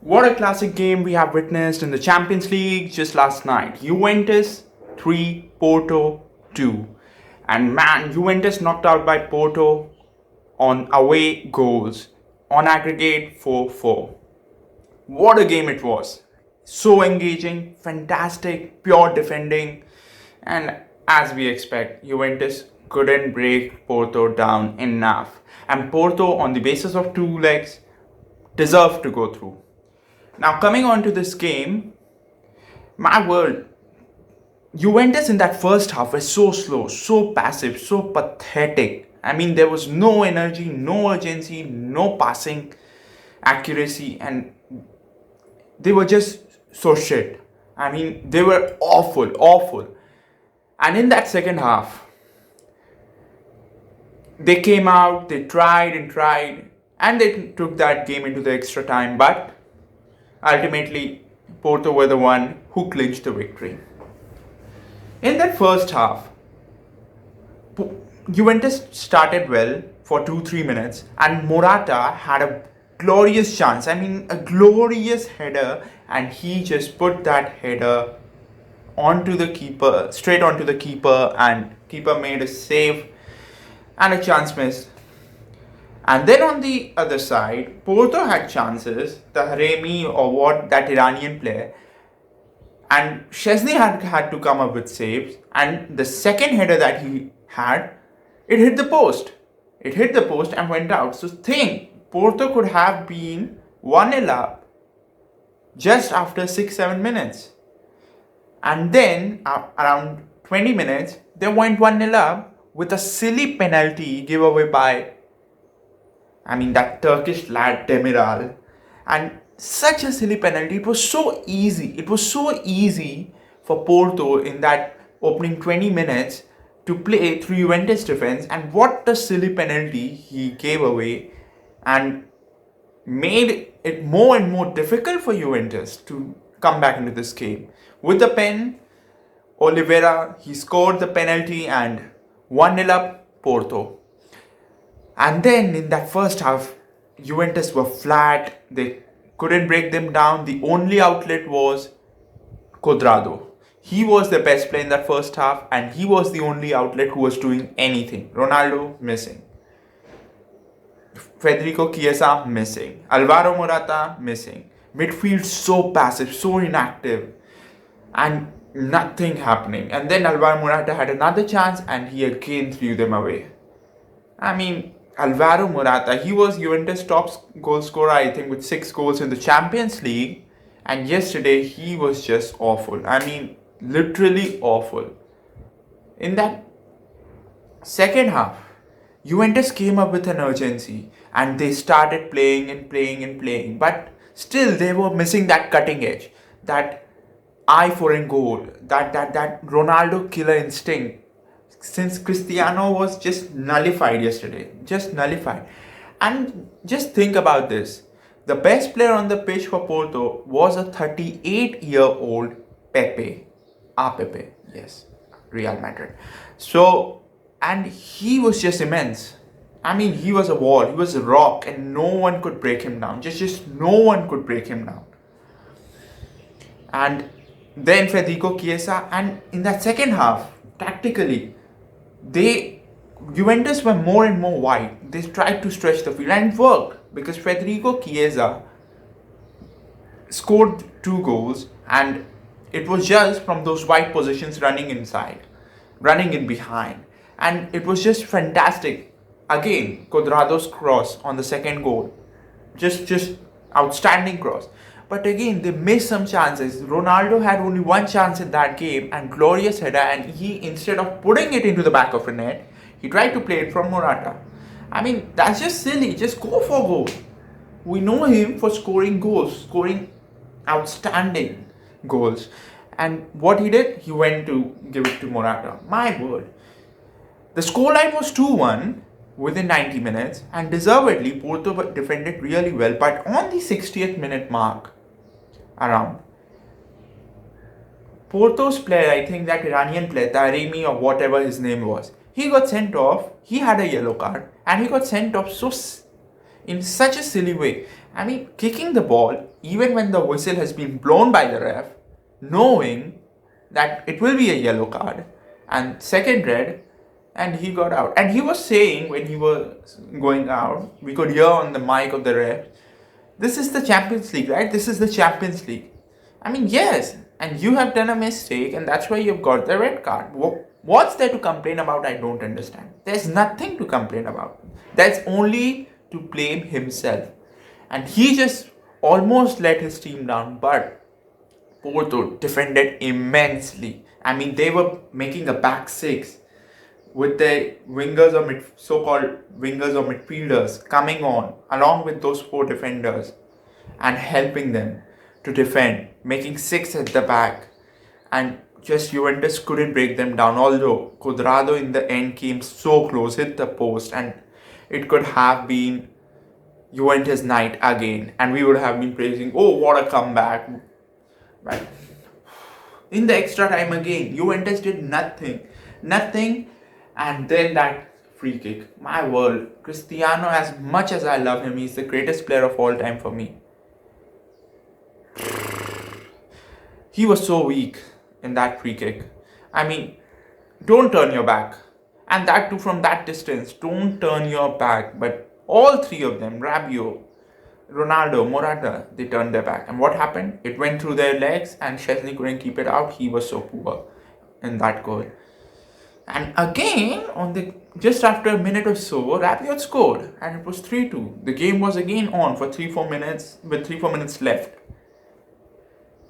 What a classic game we have witnessed in the Champions League just last night. Juventus 3, Porto 2. And man, Juventus knocked out by Porto on away goals. On aggregate 4-4. What a game it was. So engaging, fantastic, pure defending. And as we expect, Juventus couldn't break Porto down enough. And Porto, on the basis of two legs, deserved to go through. Now, coming on to this game, my word, Juventus in that first half was so slow, so passive, so pathetic. I mean, there was no energy, no urgency, no passing accuracy, and they were just so shit. I mean, they were awful, awful. And in that second half, they came out, they tried and tried, and they took that game into the extra time, but ultimately, Porto were the one who clinched the victory. In that first half, Juventus started well for 2-3 minutes, and Morata had a glorious chance. I mean, a glorious header, and he just put that header onto the keeper, straight onto the keeper, and keeper made a save and a chance missed. And then on the other side, Porto had chances, the Haremi or what, that Iranian player, and Szczesny had to come up with saves, and the second header that he had, it hit the post. It hit the post and went out. So think, Porto could have been 1-0 up just after 6-7 minutes. And then, around 20 minutes, they went 1-0 up with a silly penalty giveaway by that Turkish lad Demiral, and such a silly penalty. It was so easy. It was so easy for Porto in that opening 20 minutes to play through Juventus defense, and what a silly penalty he gave away and made it more and more difficult for Juventus to come back into this game. With the pen, Oliveira, he scored the penalty and 1-0 up Porto. And then in that first half, Juventus were flat. They couldn't break them down. The only outlet was Cuadrado. He was the best player in that first half, and he was the only outlet who was doing anything. Ronaldo missing. Federico Chiesa missing. Alvaro Morata missing. Midfield so passive, so inactive, and nothing happening. And then Alvaro Morata had another chance, and he again threw them away. Alvaro Morata, he was Juventus' top goal scorer, I think, with 6 goals in the Champions League. And yesterday, he was just awful. Literally awful. In that second half, Juventus came up with an urgency and they started playing and playing and playing. But still, they were missing that cutting edge, that eye for a goal, that Ronaldo killer instinct. Since Cristiano was just nullified yesterday, just nullified. And just think about this. The best player on the pitch for Porto was a 38-year-old Pepe. Pepe, yes, Real Madrid. So, and he was just immense. He was a wall, he was a rock, and no one could break him down. Just no one could break him down. And then Federico Chiesa, and in that second half, tactically, Juventus were more and more wide. They tried to stretch the field, and it worked because Federico Chiesa scored 2 goals, and it was just from those wide positions, running inside, running in behind, and it was just fantastic. Again, Cuadrado's cross on the second goal, just outstanding cross. But again, they missed some chances. Ronaldo had only one chance in that game, and glorious header, and he, instead of putting it into the back of the net, he tried to play it from Morata. That's just silly. Just go for goal. We know him for scoring goals, scoring outstanding goals. And what he did, he went to give it to Morata. My word. The scoreline was 2-1 within 90 minutes, and deservedly, Porto defended really well. But on the 60th minute mark, around, Porto's player, I think that Iranian player, Taremi or whatever his name was, he got sent off. He had a yellow card, and he got sent off in such a silly way. I mean, kicking the ball, even when the whistle has been blown by the ref, knowing that it will be a yellow card and second red, and he got out. And he was saying when he was going out, we could hear on the mic of the ref, this is the Champions League, right? This is the Champions League. I mean, yes, and you have done a mistake, and that's why you've got the red card. What's there to complain about? I don't understand. There's nothing to complain about. There's only to blame himself. And he just almost let his team down, but Porto defended immensely. I mean, they were making a back six with their wingers or so-called wingers or midfielders coming on along with those four defenders and helping them to defend, making six at the back, and just Juventus couldn't break them down. Although Cuadrado in the end came so close, hit the post, and it could have been Juventus night again, and we would have been praising, oh, what a comeback. But in the extra time again, Juventus did nothing, and then that free kick. My word, Cristiano, as much as I love him, he's the greatest player of all time for me. He was so weak in that free kick. I mean, don't turn your back. And that too from that distance. Don't turn your back. But all three of them, Rabiot, Ronaldo, Morata, they turned their back. And what happened? It went through their legs and Chesney couldn't keep it out. He was so poor in that goal. And again, just after a minute or so, Rabiot scored. And it was 3-2. The game was again on for 3-4 minutes with 3-4 minutes left.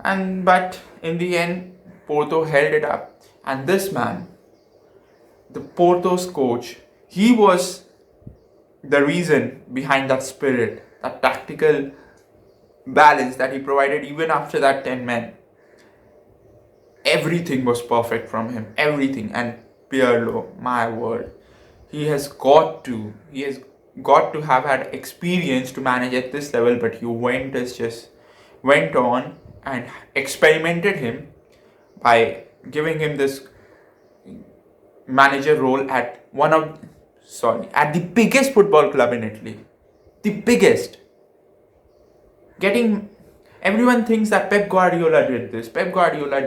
But in the end, Porto held it up. And this man, the Porto's coach, he was the reason behind that spirit, that tactical balance that he provided even after that 10 men. Everything was perfect from him. Everything. And Pirlo, my word, he has got to have had experience to manage at this level, but Juventus just went on and experimented him by giving him this manager role at the biggest football club in Italy. The biggest. Everyone thinks that Pep Guardiola did this. Pep Guardiola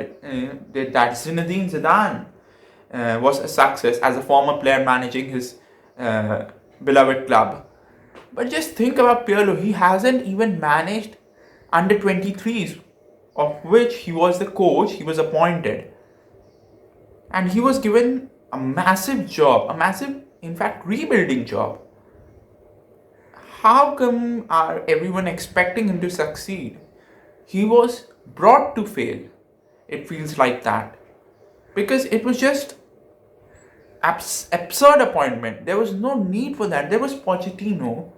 did that. Zinedine Zidane was a success as a former player managing his beloved club. But just think about Pirlo. He hasn't even managed under 23s, of which he was the coach. He was appointed. And he was given a massive job, in fact, rebuilding job. How come are everyone expecting him to succeed? He was brought to fail. It feels like that. Because it was just absurd appointment. There was no need for that. There was Pochettino.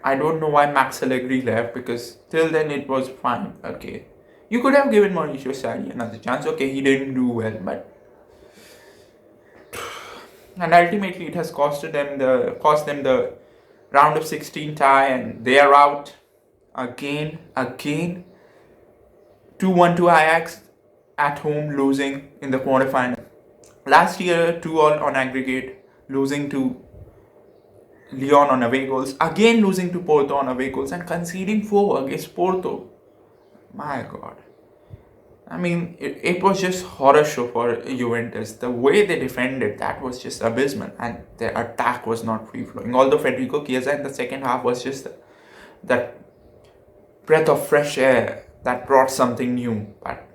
I don't know why Max Allegri left, because till then it was fine. Okay. You could have given Mauricio Sarri another chance. Okay, he didn't do well, but and ultimately it has cost them the round of 16 tie, and they are out again 2-1 to Ajax at home, losing in the quarterfinal. Last year 2-all on aggregate, losing to Lyon on away goals, again losing to Porto on away goals, and conceding 4 against Porto. My God. I mean, it was just horror show for Juventus. The way they defended, that was just abysmal, and their attack was not free-flowing. Although Federico Chiesa in the second half was just that breath of fresh air that brought something new, but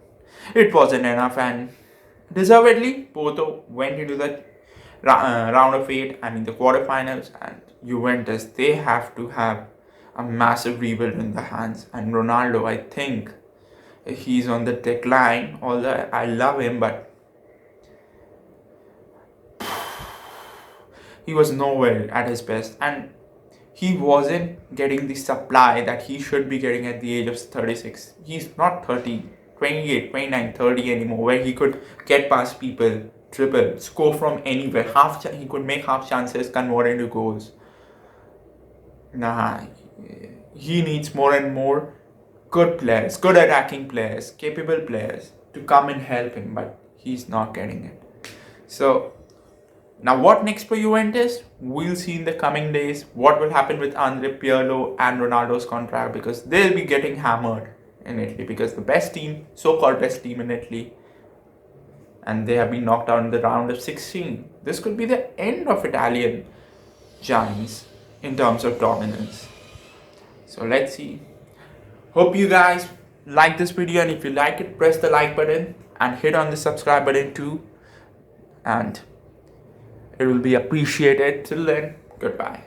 it wasn't enough, and deservedly, Porto went into the round of 8, the quarterfinals, and Juventus, they have to have a massive rebuild in the hands. And Ronaldo, I think he's on the decline, although I love him, but he was nowhere at his best, and he wasn't getting the supply that he should be getting at the age of 36. He's not 30, 28, 29, 30 anymore, where he could get past people, dribble, score from anywhere. He could make half chances, convert into goals. Nah, he needs more and more good players, good attacking players, capable players to come and help him, but he's not getting it. So Now, what next for Juventus? We'll see in the coming days what will happen with Andre Pirlo and Ronaldo's contract, because they'll be getting hammered in Italy, because the best team, so-called best team in Italy, and they have been knocked out in the round of 16. This could be the end of Italian giants in terms of dominance. So let's see. Hope you guys like this video, and if you like it, press the like button and hit on the subscribe button too, and it will be appreciated. Till then, goodbye.